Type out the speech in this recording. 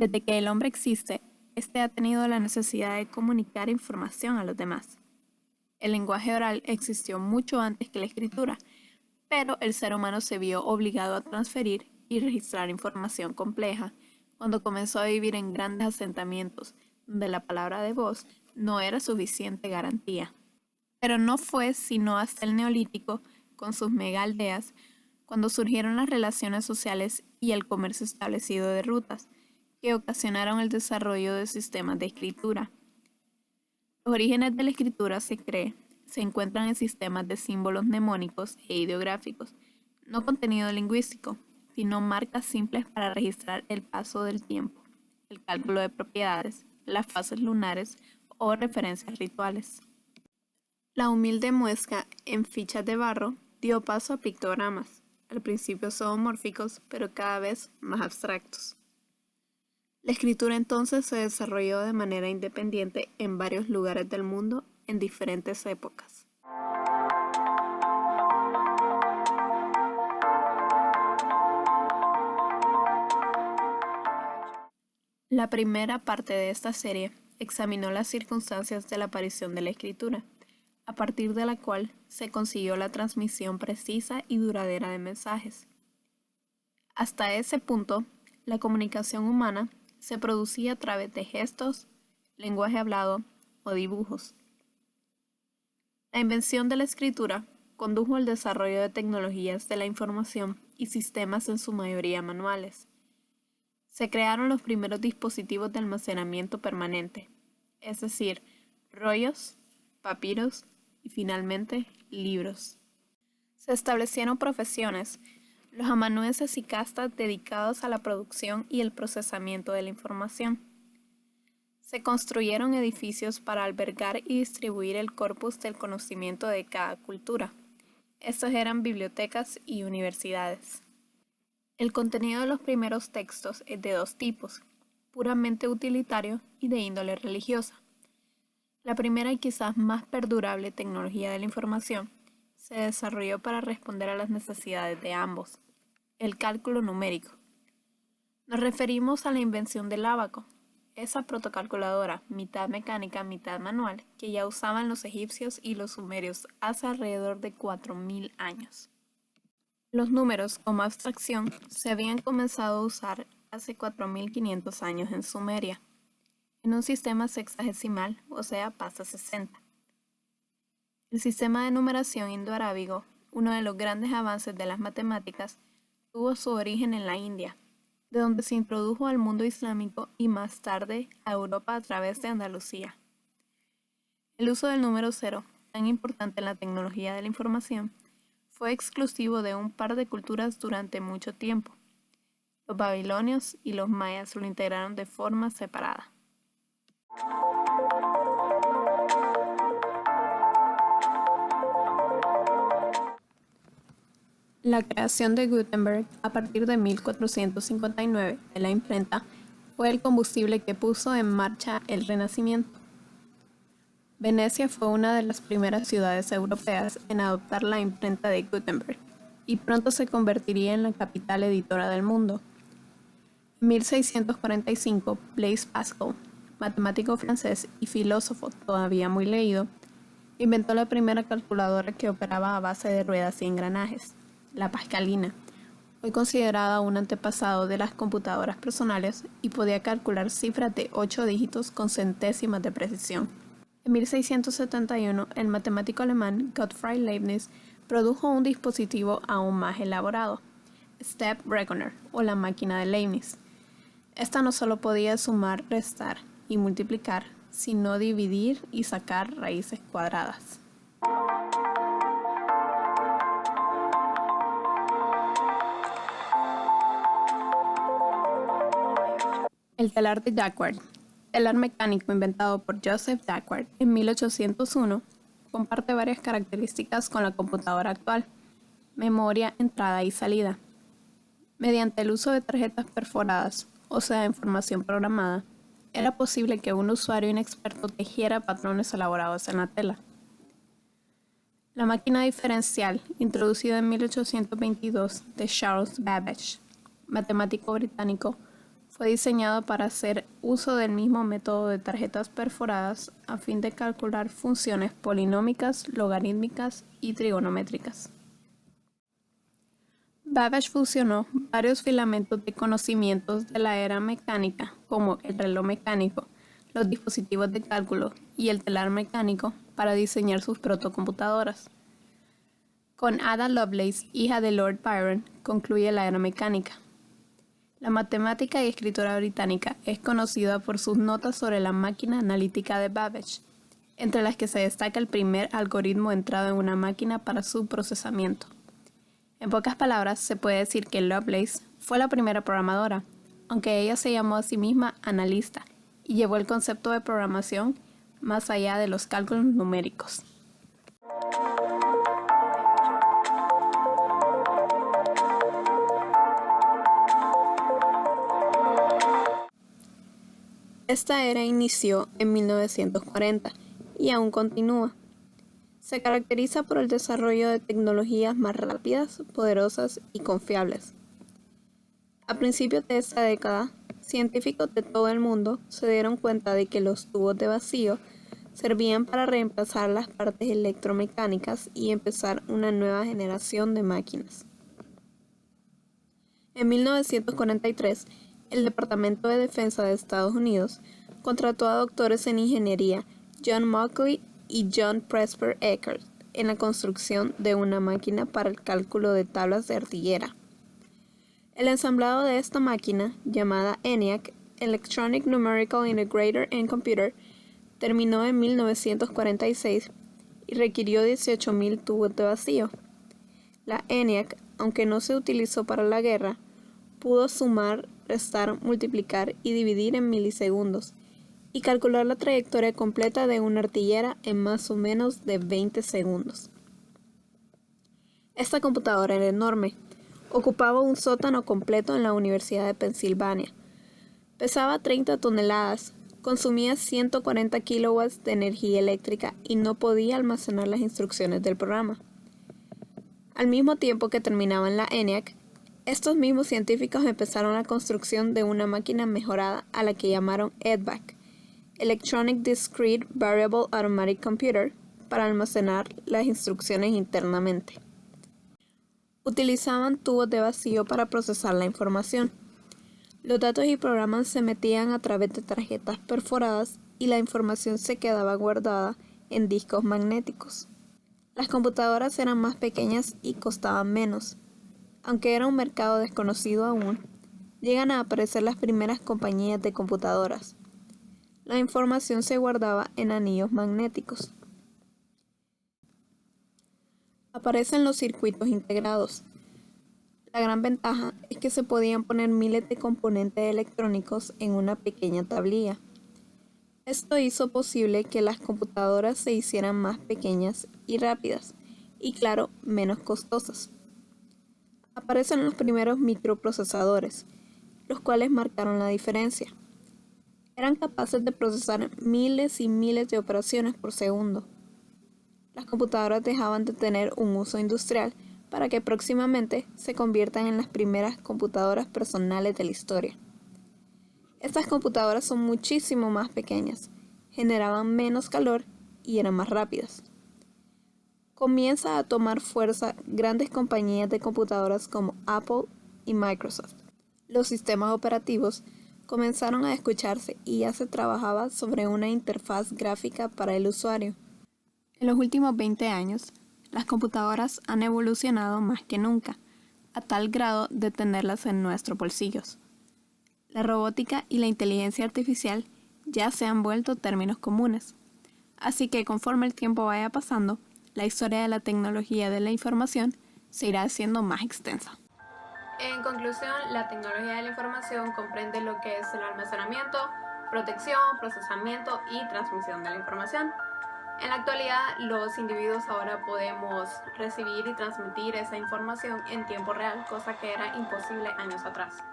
Desde que el hombre existe, éste ha tenido la necesidad de comunicar información a los demás. El lenguaje oral existió mucho antes que la escritura, pero el ser humano se vio obligado a transferir y registrar información compleja cuando comenzó a vivir en grandes asentamientos donde la palabra de voz no era suficiente garantía. Pero no fue sino hasta el Neolítico, con sus megaaldeas, cuando surgieron las relaciones sociales y el comercio establecido de rutas, que ocasionaron el desarrollo de sistemas de escritura. Los orígenes de la escritura, se cree, se encuentran en sistemas de símbolos mnemónicos e ideográficos, no contenido lingüístico, sino marcas simples para registrar el paso del tiempo, el cálculo de propiedades, las fases lunares o referencias rituales. La humilde muesca en fichas de barro dio paso a pictogramas, al principio zoomórficos, pero cada vez más abstractos. La escritura entonces se desarrolló de manera independiente en varios lugares del mundo en diferentes épocas. La primera parte de esta serie examinó las circunstancias de la aparición de la escritura, a partir de la cual se consiguió la transmisión precisa y duradera de mensajes. Hasta ese punto, la comunicación humana se producía a través de gestos, lenguaje hablado o dibujos. La invención de la escritura condujo al desarrollo de tecnologías de la información y sistemas en su mayoría manuales. Se crearon los primeros dispositivos de almacenamiento permanente, es decir, rollos, papiros y finalmente libros. Se establecieron profesiones, los amanuenses y castas dedicados a la producción y el procesamiento de la información. Se construyeron edificios para albergar y distribuir el corpus del conocimiento de cada cultura. Estos eran bibliotecas y universidades. El contenido de los primeros textos es de dos tipos, puramente utilitario y de índole religiosa. La primera y quizás más perdurable tecnología de la información se desarrolló para responder a las necesidades de ambos, el cálculo numérico. Nos referimos a la invención del ábaco, esa protocalculadora mitad mecánica, mitad manual, que ya usaban los egipcios y los sumerios hace alrededor de 4000 años. Los números como abstracción se habían comenzado a usar hace 4500 años en Sumeria, en un sistema sexagesimal, o sea, pasa 60. El sistema de numeración indoarábigo, uno de los grandes avances de las matemáticas, tuvo su origen en la India, de donde se introdujo al mundo islámico y más tarde a Europa a través de Andalucía. El uso del número cero, tan importante en la tecnología de la información, fue exclusivo de un par de culturas durante mucho tiempo. Los babilonios y los mayas lo integraron de forma separada. La creación de Gutenberg a partir de 1459 de la imprenta fue el combustible que puso en marcha el Renacimiento. Venecia fue una de las primeras ciudades europeas en adoptar la imprenta de Gutenberg y pronto se convertiría en la capital editora del mundo. En 1645, Blaise Pascal, matemático francés y filósofo todavía muy leído, inventó la primera calculadora que operaba a base de ruedas y engranajes, la pascalina, hoy considerada un antepasado de las computadoras personales y podía calcular cifras de 8 dígitos con centésimas de precisión. En 1671, el matemático alemán Gottfried Leibniz produjo un dispositivo aún más elaborado, Step Reckoner o la máquina de Leibniz. Esta no solo podía sumar, restar y multiplicar, sino dividir y sacar raíces cuadradas. El telar de Jacquard, telar mecánico inventado por Joseph Jacquard en 1801, comparte varias características con la computadora actual: memoria, entrada y salida. Mediante el uso de tarjetas perforadas, o sea, información programada, era posible que un usuario inexperto tejiera patrones elaborados en la tela. La máquina diferencial, introducida en 1822 de Charles Babbage, matemático británico, Fue diseñado para hacer uso del mismo método de tarjetas perforadas a fin de calcular funciones polinómicas, logarítmicas y trigonométricas. Babbage fusionó varios filamentos de conocimientos de la era mecánica, como el reloj mecánico, los dispositivos de cálculo y el telar mecánico, para diseñar sus protocomputadoras. Con Ada Lovelace, hija de Lord Byron, concluye la era mecánica. La matemática y escritora británica es conocida por sus notas sobre la máquina analítica de Babbage, entre las que se destaca el primer algoritmo entrado en una máquina para su procesamiento. En pocas palabras, se puede decir que Lovelace fue la primera programadora, aunque ella se llamó a sí misma analista y llevó el concepto de programación más allá de los cálculos numéricos. Esta era inició en 1940 y aún continúa. Se caracteriza por el desarrollo de tecnologías más rápidas, poderosas y confiables. A principios de esta década, científicos de todo el mundo se dieron cuenta de que los tubos de vacío servían para reemplazar las partes electromecánicas y empezar una nueva generación de máquinas. En 1943, el Departamento de Defensa de Estados Unidos contrató a doctores en ingeniería, John Mauchly y John Presper Eckert, en la construcción de una máquina para el cálculo de tablas de artillera. El ensamblado de esta máquina, llamada ENIAC, Electronic Numerical Integrator and Computer, terminó en 1946 y requirió 18.000 tubos de vacío. La ENIAC, aunque no se utilizó para la guerra, pudo sumar, restar, multiplicar y dividir en milisegundos, y calcular la trayectoria completa de una artillera en más o menos de 20 segundos. Esta computadora era enorme. Ocupaba un sótano completo en la Universidad de Pensilvania. Pesaba 30 toneladas, consumía 140 kilowatts de energía eléctrica y no podía almacenar las instrucciones del programa. Al mismo tiempo que terminaban la ENIAC, estos mismos científicos empezaron la construcción de una máquina mejorada a la que llamaron EDVAC, Electronic Discrete Variable Automatic Computer, para almacenar las instrucciones internamente. Utilizaban tubos de vacío para procesar la información. Los datos y programas se metían a través de tarjetas perforadas y la información se quedaba guardada en discos magnéticos. Las computadoras eran más pequeñas y costaban menos. Aunque era un mercado desconocido aún, llegan a aparecer las primeras compañías de computadoras. La información se guardaba en anillos magnéticos. Aparecen los circuitos integrados. La gran ventaja es que se podían poner miles de componentes electrónicos en una pequeña tablilla. Esto hizo posible que las computadoras se hicieran más pequeñas y rápidas, y claro, menos costosas. Aparecen los primeros microprocesadores, los cuales marcaron la diferencia. Eran capaces de procesar miles y miles de operaciones por segundo. Las computadoras dejaban de tener un uso industrial para que próximamente se conviertan en las primeras computadoras personales de la historia. Estas computadoras son muchísimo más pequeñas, generaban menos calor y eran más rápidas. Comienza a tomar fuerza grandes compañías de computadoras como Apple y Microsoft. Los sistemas operativos comenzaron a escucharse y ya se trabajaba sobre una interfaz gráfica para el usuario. En los últimos 20 años, las computadoras han evolucionado más que nunca, a tal grado de tenerlas en nuestros bolsillos. La robótica y la inteligencia artificial ya se han vuelto términos comunes. Así que conforme el tiempo vaya pasando, la historia de la tecnología de la información se irá haciendo más extensa. En conclusión, la tecnología de la información comprende lo que es el almacenamiento, protección, procesamiento y transmisión de la información. En la actualidad, los individuos ahora podemos recibir y transmitir esa información en tiempo real, cosa que era imposible años atrás.